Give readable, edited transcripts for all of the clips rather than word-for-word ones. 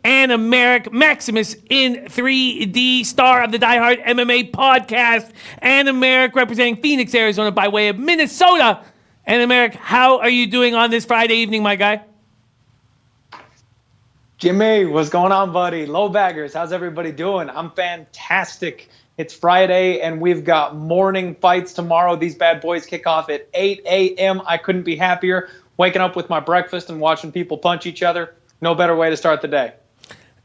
Animarak, Maximus in 3D, star of the Die Hard MMA podcast. Animarak representing Phoenix, Arizona by way of Minnesota. Animarak, how are you doing on this Friday evening, my guy? Jimmy, what's going on, buddy? Low baggers, how's everybody doing? I'm fantastic. It's Friday, and we've got morning fights tomorrow. These bad boys kick off at 8 a.m. I couldn't be happier. Waking up with my breakfast and watching people punch each other. No better way to start the day.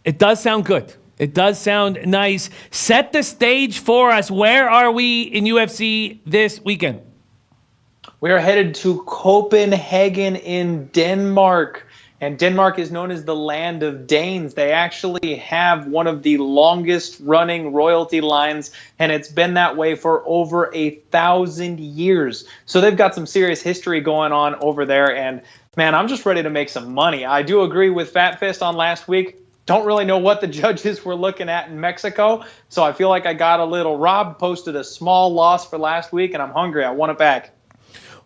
It does sound good. It does sound nice. Set the stage for us. Where are we in UFC this weekend? We are headed to Copenhagen in Denmark. And Denmark is known as the land of Danes. They actually have one of the longest running royalty lines, and it's been that way for over 1,000 years. So they've got some serious history going on over there. And man, I'm just ready to make some money. I do agree with Fat Fist on last week. Don't really know what the judges were looking at in Mexico. So I feel like I got a little robbed, posted a small loss for last week, and I'm hungry. I want it back.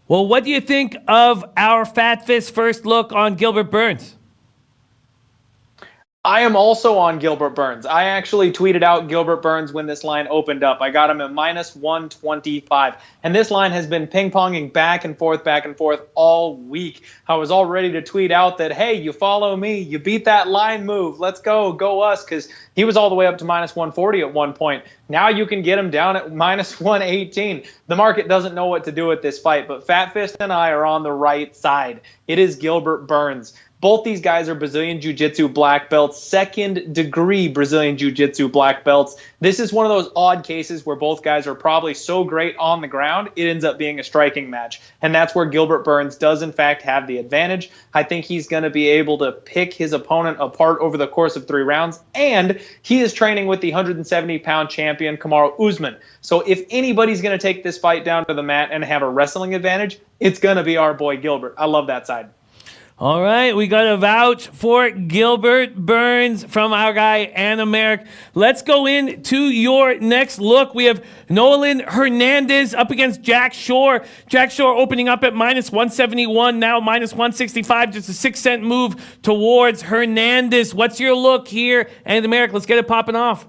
Well, what do you think of our Fat Fist first look on Gilbert Burns? I am also on Gilbert Burns. I actually tweeted out Gilbert Burns when this line opened up. I got him at minus 125. And this line has been ping-ponging back and forth all week. I was all ready to tweet out that, hey, you follow me, you beat that line move, let's go us, because he was all the way up to minus 140 at one point. Now you can get him down at minus 118. The market doesn't know what to do with this fight, but Fat Fist and I are on the right side. It is Gilbert Burns. Both these guys are Brazilian Jiu-Jitsu black belts, second-degree Brazilian Jiu-Jitsu black belts. This is one of those odd cases where both guys are probably so great on the ground, it ends up being a striking match. And that's where Gilbert Burns does, in fact, have the advantage. I think he's going to be able to pick his opponent apart over the course of 3 rounds. And he is training with the 170-pound champion, Kamaru Usman. So if anybody's going to take this fight down to the mat and have a wrestling advantage, it's going to be our boy Gilbert. I love that side. All right, we got a vouch for Gilbert Burns from our guy, Animarak. Let's go into your next look. We have Nolan Hernandez up against Jack Shore. Jack Shore opening up at minus 171, now minus 165, just a 6-cent move towards Hernandez. What's your look here, Animarak? Let's get it popping off.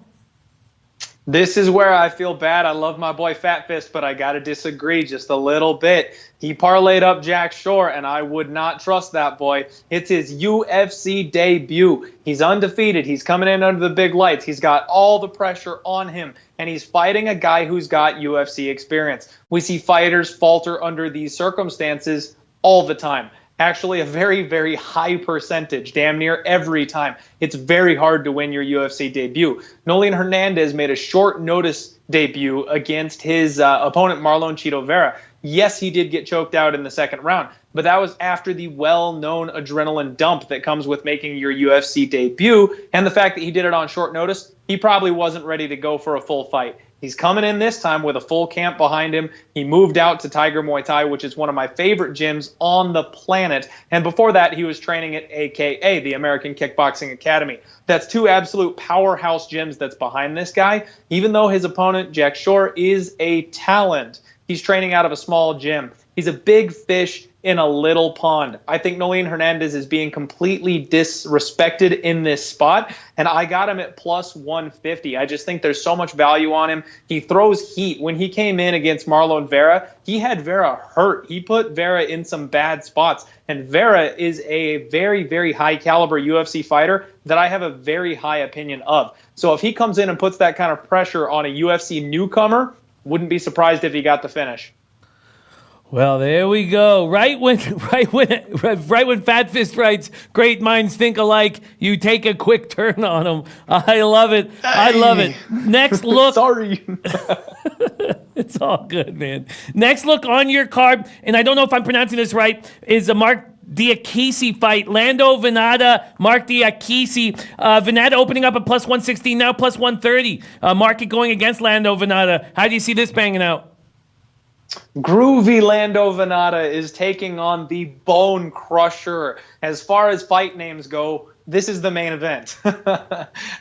This is where I feel bad. I love my boy Fat Fist, but I got to disagree just a little bit. He parlayed up Jack Shore, and I would not trust that boy. It's his UFC debut. He's undefeated. He's coming in under the big lights. He's got all the pressure on him, and he's fighting a guy who's got UFC experience. We see fighters falter under these circumstances all the time. Actually, a very, very high percentage, damn near every time. It's very hard to win your UFC debut. Nolan Hernandez made a short notice debut against his opponent, Marlon Chito Vera. Yes, he did get choked out in the second round, but that was after the well-known adrenaline dump that comes with making your UFC debut, and the fact that he did it on short notice, he probably wasn't ready to go for a full fight. He's coming in this time with a full camp behind him. He moved out to Tiger Muay Thai, which is one of my favorite gyms on the planet. And before that, he was training at AKA, the American Kickboxing Academy. That's 2 absolute powerhouse gyms that's behind this guy. Even though his opponent, Jack Shore, is a talent, he's training out of a small gym. He's a big fish in a little pond. I think Nolan Hernandez is being completely disrespected in this spot, and I got him at plus 150. I just think there's so much value on him. He throws heat. When he came in against Marlon Vera, he had Vera hurt. He put Vera in some bad spots, and Vera is a very, very high-caliber UFC fighter that I have a very high opinion of. So if he comes in and puts that kind of pressure on a UFC newcomer, wouldn't be surprised if he got the finish. Well, there we go. Right when Fat Fist writes, "Great minds think alike," you take a quick turn on him. I love it. I love it. Next look. Sorry. It's all good, man. Next look on your card, and I don't know if I'm pronouncing this right, is a Mark Diakisi fight. Lando Venata, Mark Diakisi. Venata opening up at plus 116, now plus 130. Market going against Lando Venata. How do you see this banging out? Groovy Lando Venata is taking on the Bone Crusher. As far as fight names go, this is the main event.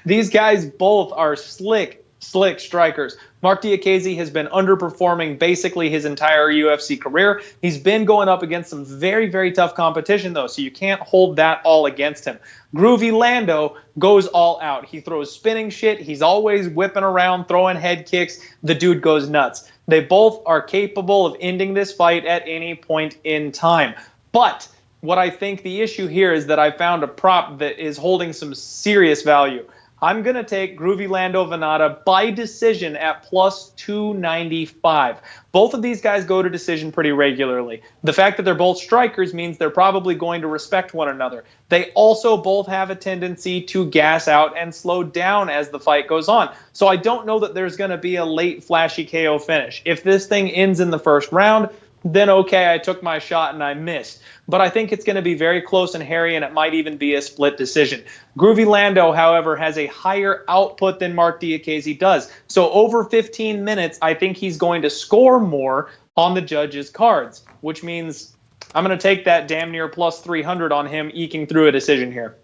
These guys both are slick, slick strikers. Mark Diakiese has been underperforming basically his entire UFC career. He's been going up against some very, very tough competition, though, so you can't hold that all against him. Groovy Lando goes all out. He throws spinning shit. He's always whipping around, throwing head kicks. The dude goes nuts. They both are capable of ending this fight at any point in time. But what I think the issue here is that I found a prop that is holding some serious value. I'm going to take Groovy Lando Venata by decision at plus 295. Both of these guys go to decision pretty regularly. The fact that they're both strikers means they're probably going to respect one another. They also both have a tendency to gas out and slow down as the fight goes on. So I don't know that there's going to be a late flashy KO finish. If this thing ends in the first round, then okay, I took my shot and I missed. But I think it's going to be very close and hairy, and it might even be a split decision. Groovy Lando, however, has a higher output than Mark Diakiese does. So over 15 minutes, I think he's going to score more on the judges' cards, which means I'm going to take that damn near plus 300 on him eking through a decision here.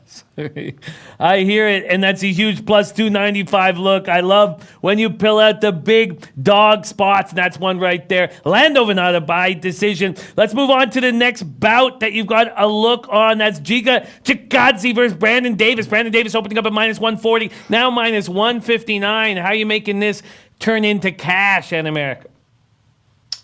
Sorry. I hear it, and that's a huge plus 295 look. I love when you pull out the big dog spots, and that's one right there. Lando Venata by decision. Let's move on to the next bout that you've got a look on. That's Giga Chikadze versus Brandon Davis. Brandon Davis opening up at minus 140, now minus 159. How are you making this turn into cash in America?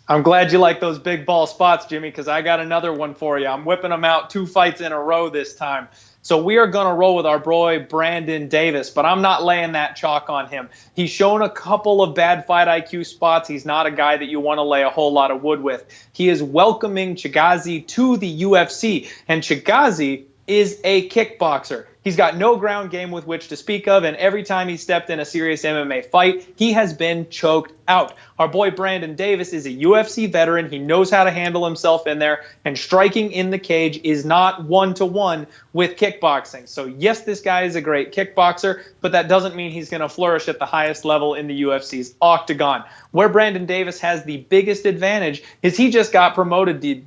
I'm glad you like those big ball spots, Jimmy, because I got another one for you. I'm whipping them out 2 fights in a row this time. So we are going to roll with our boy Brandon Davis, but I'm not laying that chalk on him. He's shown a couple of bad fight IQ spots. He's not a guy that you want to lay a whole lot of wood with. He is welcoming Chikadze to the UFC, and Chikadze is a kickboxer. He's got no ground game with which to speak of, and every time he stepped in a serious MMA fight, he has been choked out. Our boy Brandon Davis is a UFC veteran. He knows how to handle himself in there, and striking in the cage is not one-to-one with kickboxing. So yes, this guy is a great kickboxer, but that doesn't mean he's going to flourish at the highest level in the UFC's octagon. Where Brandon Davis has the biggest advantage is he just got promoted to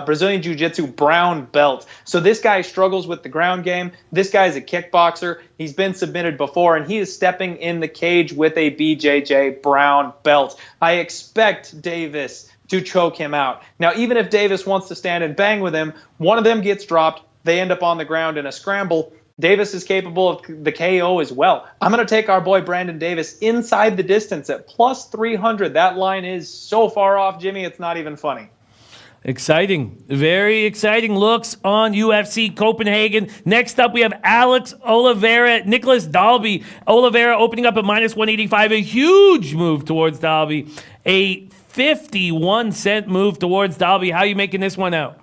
Brazilian Jiu-Jitsu brown belt. So this guy struggles with the ground game. This guy's a kickboxer. He's been submitted before, and he is stepping in the cage with a BJJ brown belt. I expect Davis to choke him out. Now, even if Davis wants to stand and bang with him, one of them gets dropped. They end up on the ground in a scramble. Davis is capable of the KO as well. I'm going to take our boy Brandon Davis inside the distance at plus 300. That line is so far off, Jimmy, it's not even funny. Exciting. Very exciting looks on UFC Copenhagen. Next up, we have Alex Oliveira, Nicholas Dalby. Oliveira opening up at minus 185. A huge move towards Dalby. A 51-cent move towards Dalby. How are you making this one out?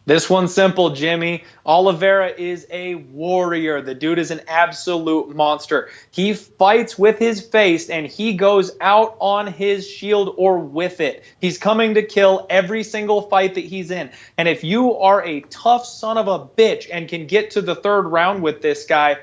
This one's simple, Jimmy. Oliveira is a warrior. The dude is an absolute monster. He fights with his face, and he goes out on his shield or with it. He's coming to kill every single fight that he's in. And if you are a tough son of a bitch and can get to the third round with this guy,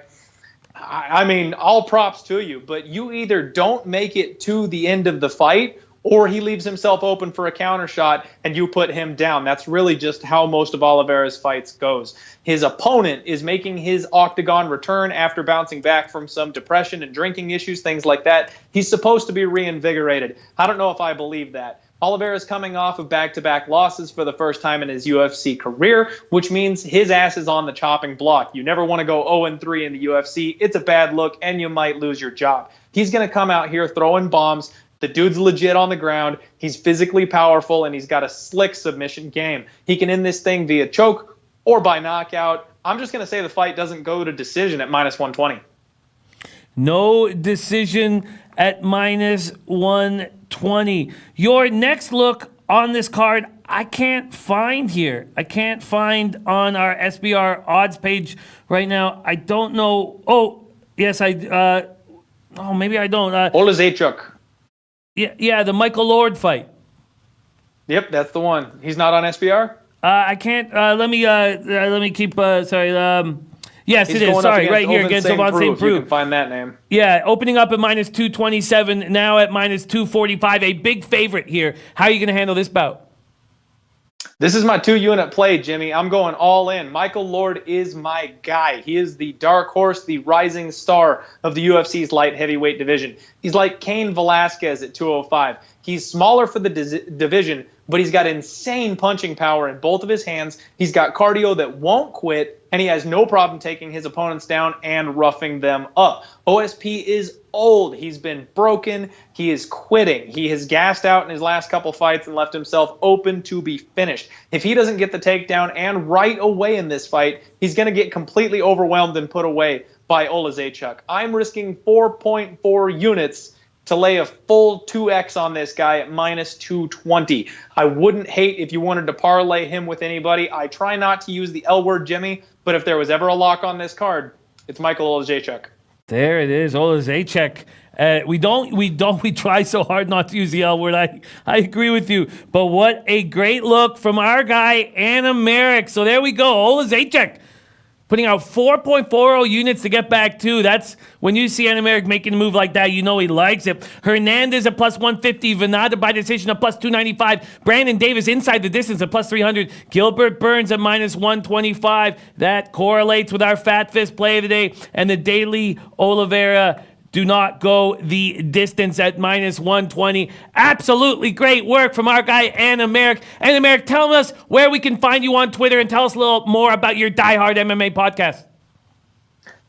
I mean, all props to you. But you either don't make it to the end of the fight, or he leaves himself open for a counter shot and you put him down. That's really just how most of Oliveira's fights goes. His opponent is making his octagon return after bouncing back from some depression and drinking issues, things like that. He's supposed to be reinvigorated. I don't know if I believe that. Oliveira's coming off of back-to-back losses for the first time in his UFC career, which means his ass is on the chopping block. You never want to go 0-3 in the UFC. It's a bad look, and you might lose your job. He's going to come out here throwing bombs. The dude's legit on the ground. He's physically powerful, and he's got a slick submission game. He can end this thing via choke or by knockout. I'm just going to say the fight doesn't go to decision at minus 120. No decision at minus 120. Your next look on this card, I can't find here. I can't find on our SBR odds page right now. I don't know. Oh, yes, maybe I don't. Olazechuk. Yeah, the Michael Lord fight. Yep, that's the one. He's not on SBR? I can't. Let me keep. Sorry. Yes, He's it is. Sorry, right here against Ovan St. Preux. You can find that name. Yeah, opening up at minus 227, now at minus 245. A big favorite here. How are you going to handle this bout? This is my 2-unit play, Jimmy. I'm going all in. Michael Lord is my guy. He is the dark horse, the rising star of the UFC's light heavyweight division. He's like Cain Velasquez at 205. He's smaller for the division, but he's got insane punching power in both of his hands. He's got cardio that won't quit, and he has no problem taking his opponents down and roughing them up. OSP is old. He's been broken. He is quitting. He has gassed out in his last couple fights and left himself open to be finished. If he doesn't get the takedown and right away in this fight, he's going to get completely overwhelmed and put away by Oleszejczuk. I'm risking 4.4 units to lay a full 2x on this guy at minus 220. I wouldn't hate if you wanted to parlay him with anybody. I try not to use the L word, Jimmy, but if there was ever a lock on this card, it's Michael Oleszejczuk. There it is, Oleszejczuk. We try so hard not to use the L word. I agree with you. But what a great look from our guy, Animarak. So there we go, Oleszejczuk. Putting out 4.40 units to get back to. That's when you see Animarak making a move like that, you know he likes it. Hernandez at plus 150. Venata by decision at plus 295. Brandon Davis inside the distance at plus 300. Gilbert Burns at minus 125. That correlates with our Fat Fist play today. And the daily Oliveira do not go the distance at minus 120. Absolutely great work from our guy, Animarak. Animarak, tell us where we can find you on Twitter and tell us a little more about your Die Hard MMA podcast.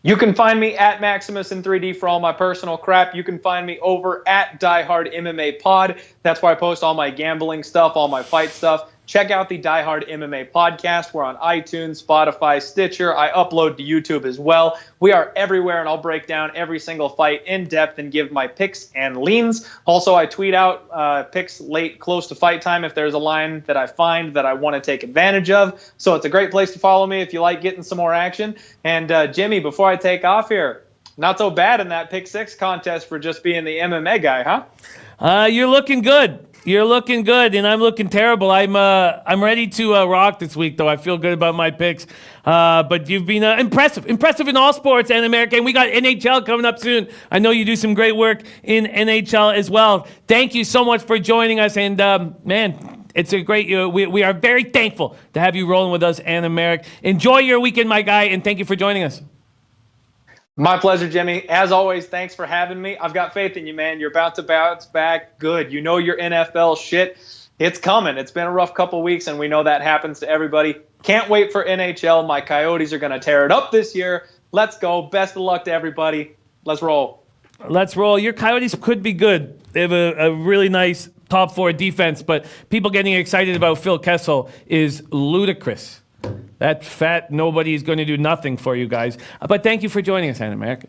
You can find me at Maximus in 3D for all my personal crap. You can find me over at Die Hard MMA Pod. That's where I post all my gambling stuff, all my fight stuff. Check out the Die Hard MMA podcast. We're on iTunes, Spotify, Stitcher. I upload to YouTube as well. We are everywhere, and I'll break down every single fight in depth and give my picks and leans. Also, I tweet out picks late, close to fight time if there's a line that I find that I want to take advantage of. So it's a great place to follow me if you like getting some more action. And Jimmy, before I take off here, not so bad in that Pick 6 contest for just being the MMA guy, huh? You're looking good. You're looking good, and I'm looking terrible. I'm ready to rock this week, though. I feel good about my picks. But you've been impressive in all sports and America. And we got NHL coming up soon. I know you do some great work in NHL as well. Thank you so much for joining us. And man, it's a great. We are very thankful to have you rolling with us, Animarak. Enjoy your weekend, my guy, and thank you for joining us. My pleasure, Jimmy. As always, thanks for having me. I've got faith in you, man. You're about to bounce back good. You know your NFL shit. It's coming. It's been a rough couple weeks, and we know that happens to everybody. Can't wait for NHL. My Coyotes are going to tear it up this year. Let's go. Best of luck to everybody. Let's roll. Let's roll. Your Coyotes could be good. They have a really nice top 4 defense, but people getting excited about Phil Kessel is ludicrous. That fat nobody is going to do nothing for you guys. But thank you for joining us, Animarak.